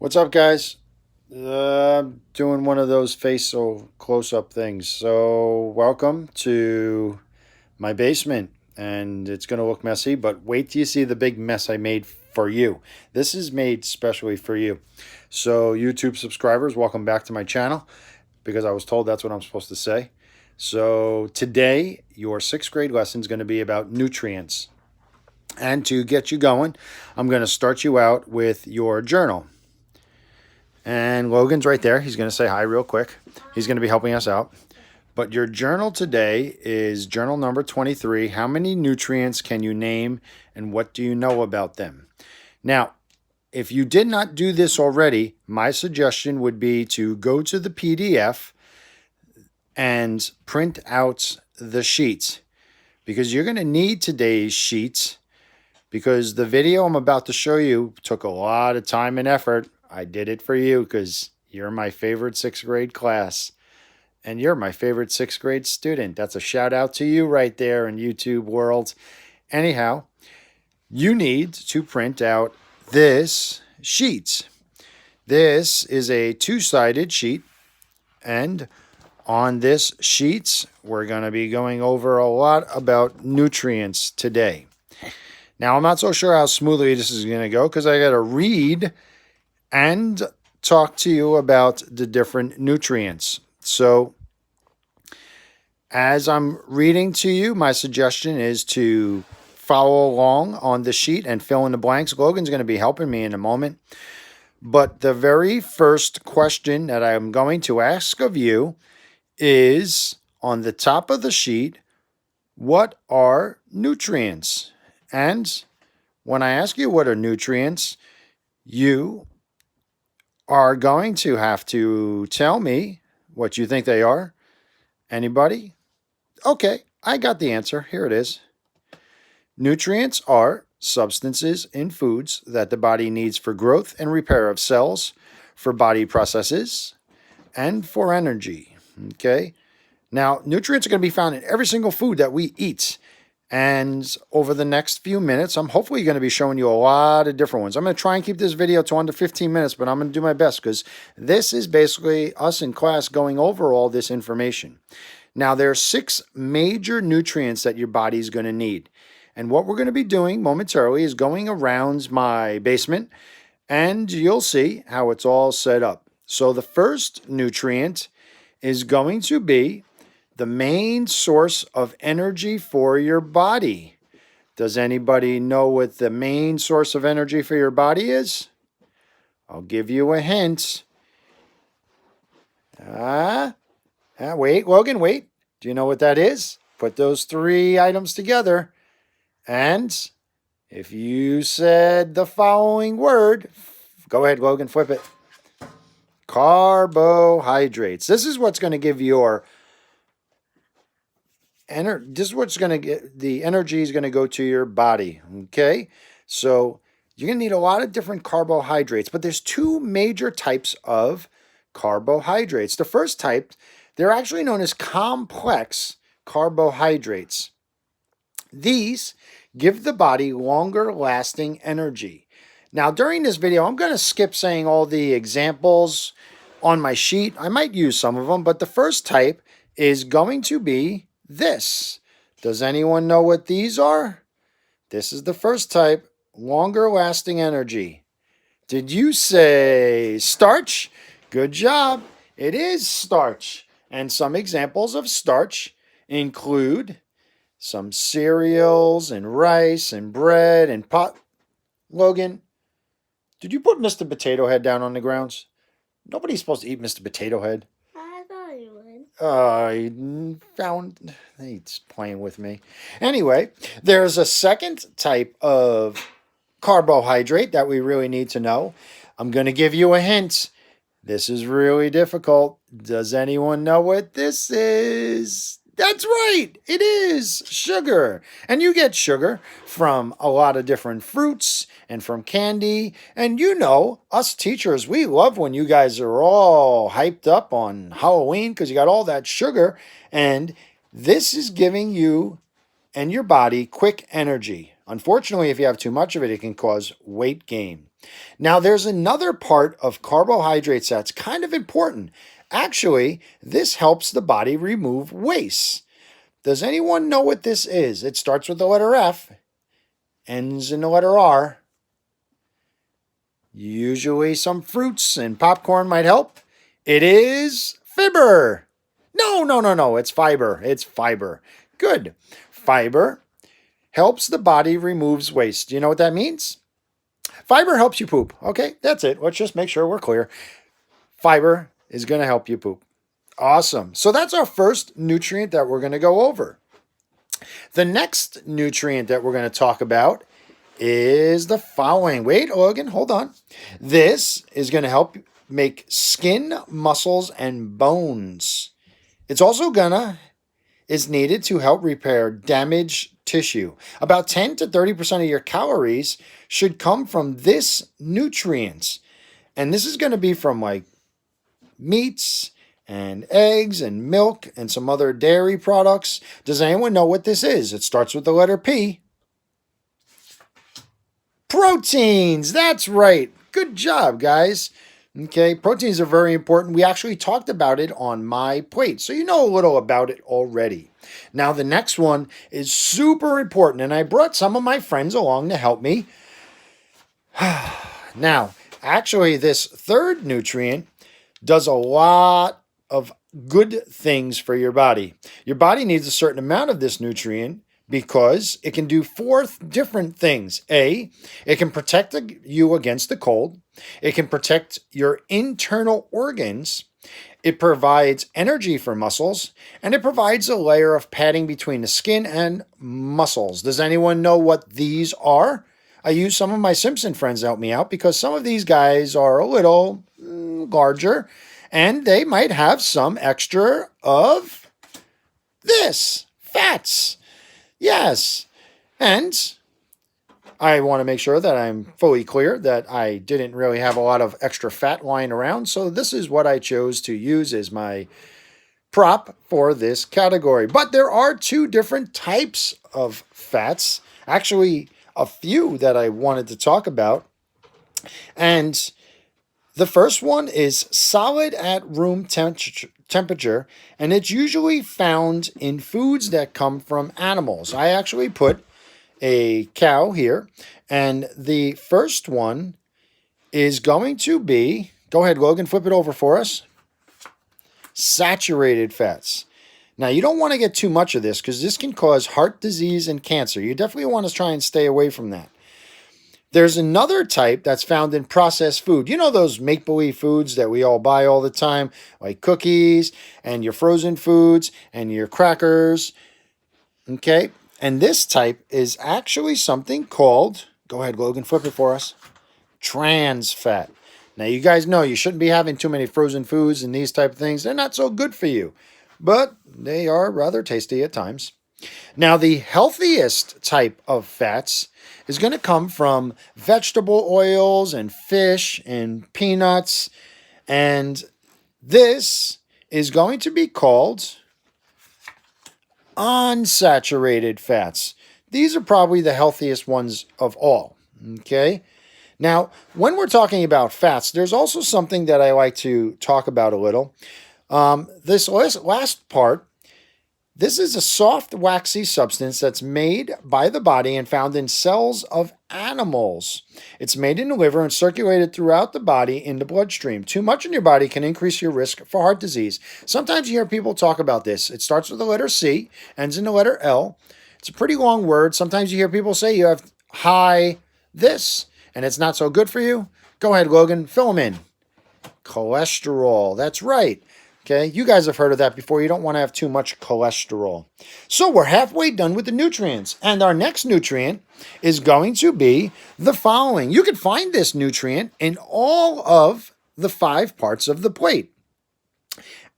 What's up, guys? I'm doing one of those facial close-up things. So, welcome to my basement, and it's going to look messy, but wait till you see the big mess I made for you. This is made specially for you. So, YouTube subscribers, welcome back to my channel because I was told that's what I'm supposed to say. So, today, your sixth grade lesson is going to be about nutrients. And to get you going, I'm going to start you out with your journal. And Logan's right there. He's going to say hi real quick. He's going to be helping us out. But your journal today is journal number 23. How many nutrients can you name and what do you know about them? Now, if you did not do this already, my suggestion would be to go to the PDF and print out the sheets because you're going to need today's sheets because the video I'm about to show you took a lot of time and effort. I did it for you because you're my favorite sixth grade class and you're my favorite sixth grade student. That's a shout out to you right there in YouTube world. Anyhow, you need to print out this sheet. This is a two-sided sheet, and on this sheet, we're going to be going over a lot about nutrients today. Now, I'm not so sure how smoothly this is going to go because I got to read and talk to you about the different nutrients. So, as I'm reading to you, my suggestion is to follow along on the sheet and fill in the blanks. Logan's going to be helping me in a moment. But the very first question that I'm going to ask of you is on the top of the sheet, what are nutrients? And when I ask you what are nutrients, you are going to have to tell me what you think they are. Anybody? Okay, I got the answer. Here it is. Nutrients are substances in foods that the body needs for growth and repair of cells, for body processes, and for energy. Okay? Now, nutrients are going to be found in every single food that we eat. And over the next few minutes, I'm hopefully going to be showing you a lot of different ones. I'm going to try and keep this video to under 15 minutes, but I'm going to do my best because this is basically us in class going over all this information. Now, there are 6 major nutrients that your body is going to need. And what we're going to be doing momentarily is going around my basement, and you'll see how it's all set up. So the first nutrient is going to be the main source of energy for your body. Does anybody know what the main source of energy for your body is? I'll give you a hint. Wait, Logan, wait. Do you know what that is? Put those 3 items together. And if you said the following word, go ahead, Logan, flip it. Carbohydrates. This is what's going to give your this is what's going to get the energy is going to go to your body. Okay, so you're going to need a lot of different carbohydrates, but there's 2 major types of carbohydrates. The first type, they're actually known as complex carbohydrates. These give the body longer lasting energy. Now, during this video, I'm going to skip saying all the examples on my sheet. I might use some of them, but the first type is going to be this. Does anyone know what these are? This is the first type, longer lasting energy. Did you say starch? Good job. It is starch. And some examples of starch include some cereals and rice and bread and pot. Logan, did you put Mr. Potato Head down on the grounds? Nobody's supposed to eat Mr. Potato Head. I thought you would. He's playing with me. Anyway, there's a second type of carbohydrate that we really need to know. I'm going to give you a hint. This is really difficult. Does anyone know what this is? That's right. It is sugar. And you get sugar from a lot of different fruits and from candy. And you know, us teachers, we love when you guys are all hyped up on Halloween because you got all that sugar. And this is giving you and your body quick energy. Unfortunately, if you have too much of it, it can cause weight gain. Now, there's another part of carbohydrates that's kind of important. Actually, this helps the body remove waste. Does anyone know what this is? It starts with the letter F, ends in the letter R. Usually some fruits and popcorn might help. It is fiber. No. It's fiber. It's fiber. Good. Fiber helps the body removes waste. Do you know what that means? Fiber helps you poop. Okay, that's it. Let's just make sure we're clear. Fiber is going to help you poop. Awesome. So that's our first nutrient that we're going to go over. The next nutrient that we're going to talk about is the following. Wait, Logan, hold on. This is going to help make skin, muscles, and bones. It's also is needed to help repair damaged tissue. About 10 to 30% of your calories should come from this nutrient. And this is going to be from like meats and eggs and milk and some other dairy products. Does anyone know what this is? It starts with the letter P. Proteins. That's right. Good job, guys. Okay, proteins are very important. We actually talked about it on my plate, so you know a little about it already. Now, the next one is super important, and I brought some of my friends along to help me. Now, actually, this third nutrient does a lot of good things for your body. Your body needs a certain amount of this nutrient because it can do 4 different things. A, it can protect you against the cold. It can protect your internal organs. It provides energy for muscles, and it provides a layer of padding between the skin and muscles. Does anyone know what these are? I use some of my Simpson friends to help me out because some of these guys are a little larger, and they might have some extra of this, fats. Yes, and I want to make sure that I'm fully clear that I didn't really have a lot of extra fat lying around, so this is what I chose to use as my prop for this category. But there are 2 different types of fats, actually a few that I wanted to talk about, and the first one is solid at room temperature, and it's usually found in foods that come from animals. I actually put a cow here, and the first one is going to be, go ahead, Logan, flip it over for us, saturated fats. Now, you don't want to get too much of this because this can cause heart disease and cancer. You definitely want to try and stay away from that. There's another type that's found in processed food. You know those make-believe foods that we all buy all the time, like cookies and your frozen foods and your crackers, okay? And this type is actually something called, go ahead, Logan, flip it for us, trans fat. Now, you guys know you shouldn't be having too many frozen foods and these type of things. They're not so good for you, but they are rather tasty at times. Now, the healthiest type of fats is going to come from vegetable oils and fish and peanuts. And this is going to be called unsaturated fats. These are probably the healthiest ones of all. Okay. Now, when we're talking about fats, there's also something that I like to talk about a little. This last part, this is a soft, waxy substance that's made by the body and found in cells of animals. It's made in the liver and circulated throughout the body in the bloodstream. Too much in your body can increase your risk for heart disease. Sometimes you hear people talk about this. It starts with the letter C, ends in the letter L. It's a pretty long word. Sometimes you hear people say you have high this, and it's not so good for you. Go ahead, Logan, fill them in. Cholesterol, that's right. Okay, you guys have heard of that before. You don't want to have too much cholesterol. So we're halfway done with the nutrients. And our next nutrient is going to be the following. You can find this nutrient in all of the 5 parts of the plate.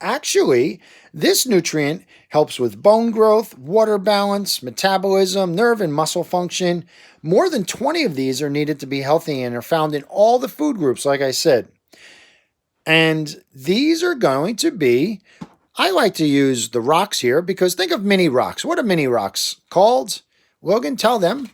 Actually, this nutrient helps with bone growth, water balance, metabolism, nerve and muscle function. More than 20 of these are needed to be healthy and are found in all the food groups, like I said. And these are going to be, I like to use the rocks here because think of mini rocks. What are mini rocks called? Logan, tell them.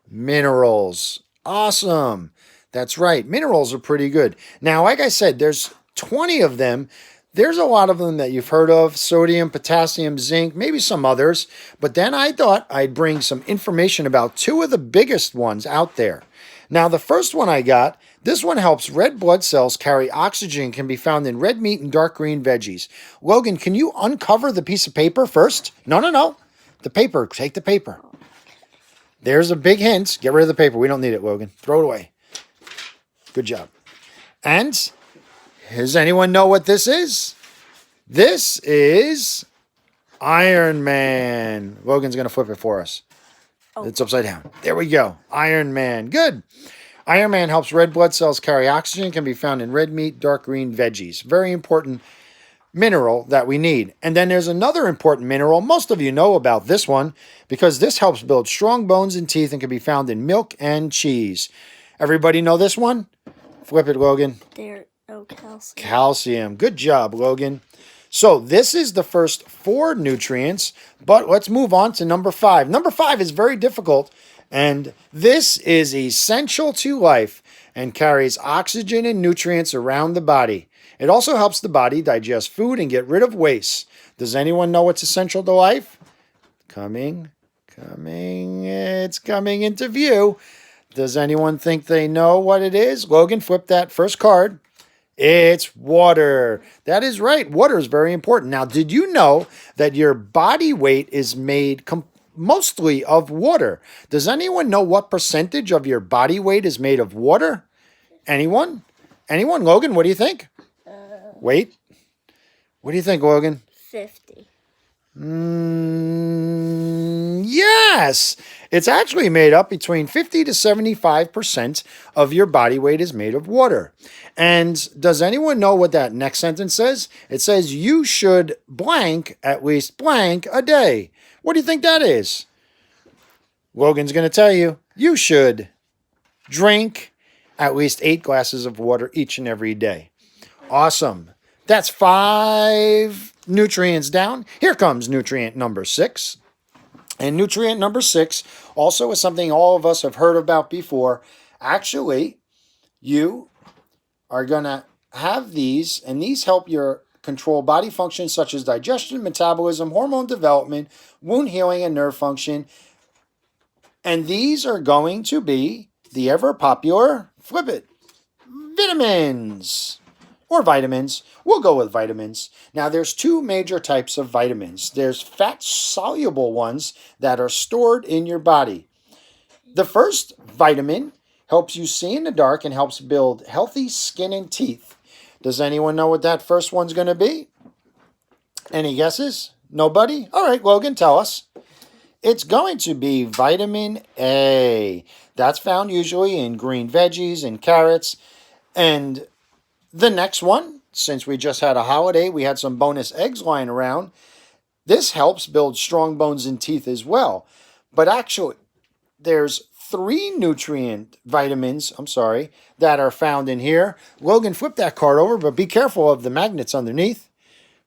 Minerals. Awesome. That's right. Minerals are pretty good. Now, like I said, there's 20 of them. There's a lot of them that you've heard of: sodium, potassium, zinc, maybe some others. But then I thought I'd bring some information about two of the biggest ones out there. Now, the first one I got, this one helps red blood cells carry oxygen, can be found in red meat and dark green veggies. Logan, can you uncover the piece of paper first? No, no, no. The paper. Take the paper. There's a big hint. Get rid of the paper. We don't need it, Logan. Throw it away. Good job. And does anyone know what this is? This is Iron Man. Logan's going to flip it for us. Oh. It's upside down. There we go. Iron Man. Good. Iron Man helps red blood cells carry oxygen, can be found in red meat, dark green veggies. Very important mineral that we need. And then there's another important mineral. Most of you know about this one because this helps build strong bones and teeth and can be found in milk and cheese. Everybody know this one? Flip it, Logan. Calcium. Calcium. Good job, Logan. So this is the first 4 nutrients, but let's move on to number 5. Number 5 is very difficult, and this is essential to life and carries oxygen and nutrients around the body. It also helps the body digest food and get rid of waste. Does anyone know what's essential to life? It's coming into view. Does anyone think they know what it is? Logan, flip that first card. It's water. That is right. Water is very important. Now, did you know that your body weight is made mostly of water? Does anyone know what percentage of your body weight is made of water? Anyone? Anyone? Logan, what do you think? Wait. What do you think, Logan? 50. Yes. It's actually made up between 50 to 75% of your body weight is made of water. And does anyone know what that next sentence says? It says you should blank at least blank a day. What do you think that is? Logan's going to tell you. You should drink at least 8 glasses of water each and every day. Awesome. That's 5 nutrients down. Here comes nutrient number 6. And nutrient number 6 also is something all of us have heard about before. Actually, you are going to have these, and these help your control body functions such as digestion, metabolism, hormone development, wound healing, and nerve function. And these are going to be the ever popular, flip it, vitamins. Or vitamins. We'll go with vitamins. Now, there's 2 major types of vitamins. There's fat-soluble ones that are stored in your body. The first vitamin helps you see in the dark and helps build healthy skin and teeth. Does anyone know what that first one's going to be? Any guesses? Nobody? All right, Logan, tell us. It's going to be vitamin A. That's found usually in green veggies and carrots. And the next one, since we just had a holiday, we had some bonus eggs lying around. This helps build strong bones and teeth as well. But actually, there's 3 nutrient vitamins, that are found in here. Logan, flip that card over, but be careful of the magnets underneath.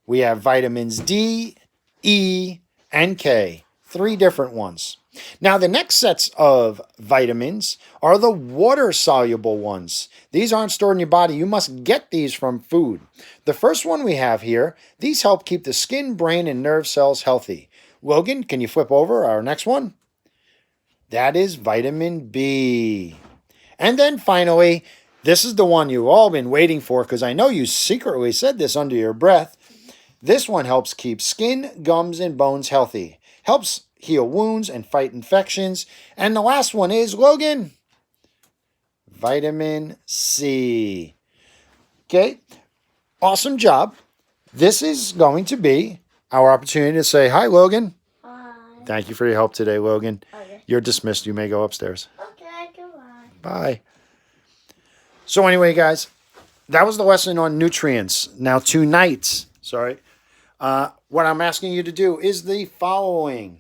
We have vitamins D, E, and K. 3 different ones. Now, the next sets of vitamins are the water-soluble ones. These aren't stored in your body. You must get these from food. The first one we have here, these help keep the skin, brain, and nerve cells healthy. Logan, can you flip over our next one? That is vitamin B. And then finally, this is the one you've all been waiting for because I know you secretly said this under your breath. This one helps keep skin, gums, and bones healthy. Helps heal wounds and fight infections. And the last one is, Logan, vitamin C. Okay, awesome job. This is going to be our opportunity to say, hi, Logan. Hi. Thank you for your help today, Logan. Okay. You're dismissed. You may go upstairs. Okay, goodbye. Bye. So anyway, guys, that was the lesson on nutrients. Now tonight, what I'm asking you to do is the following.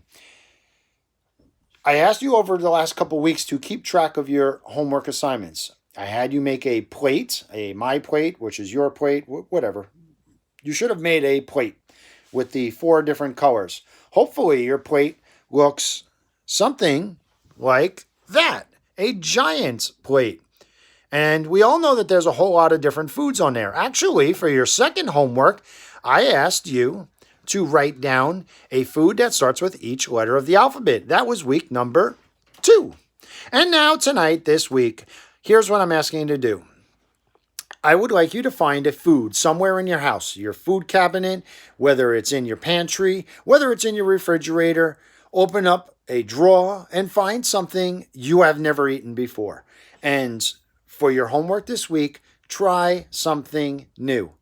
I asked you over the last couple weeks to keep track of your homework assignments. I had you make a plate, my plate, which is your plate, whatever. You should have made a plate with the 4 different colors. Hopefully your plate looks something like that, a giant plate. And we all know that there's a whole lot of different foods on there. Actually, for your second homework, I asked you to write down a food that starts with each letter of the alphabet. That was week number 2. And now tonight, this week, here's what I'm asking you to do. I would like you to find a food somewhere in your house, your food cabinet, whether it's in your pantry, whether it's in your refrigerator. Open up a drawer and find something you have never eaten before. And for your homework this week, try something new.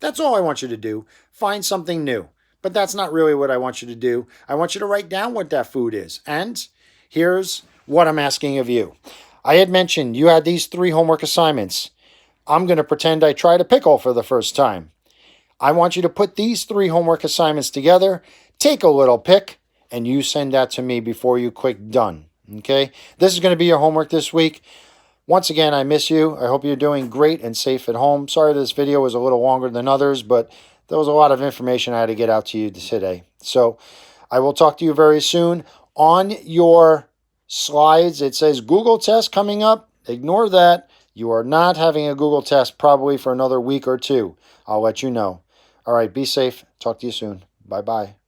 That's all I want you to do. Find something new. But that's not really what I want you to do. I want you to write down what that food is. And here's what I'm asking of you. I had mentioned you had these 3 homework assignments. I'm going to pretend I tried a pickle for the first time. I want you to put these 3 homework assignments together, take a little pick, and you send that to me before you click done. Okay? This is going to be your homework this week. Once again, I miss you. I hope you're doing great and safe at home. Sorry this video was a little longer than others, but there was a lot of information I had to get out to you today. So I will talk to you very soon. On your slides, it says Google test coming up. Ignore that. You are not having a Google test probably for another week or 2. I'll let you know. All right, be safe. Talk to you soon. Bye-bye.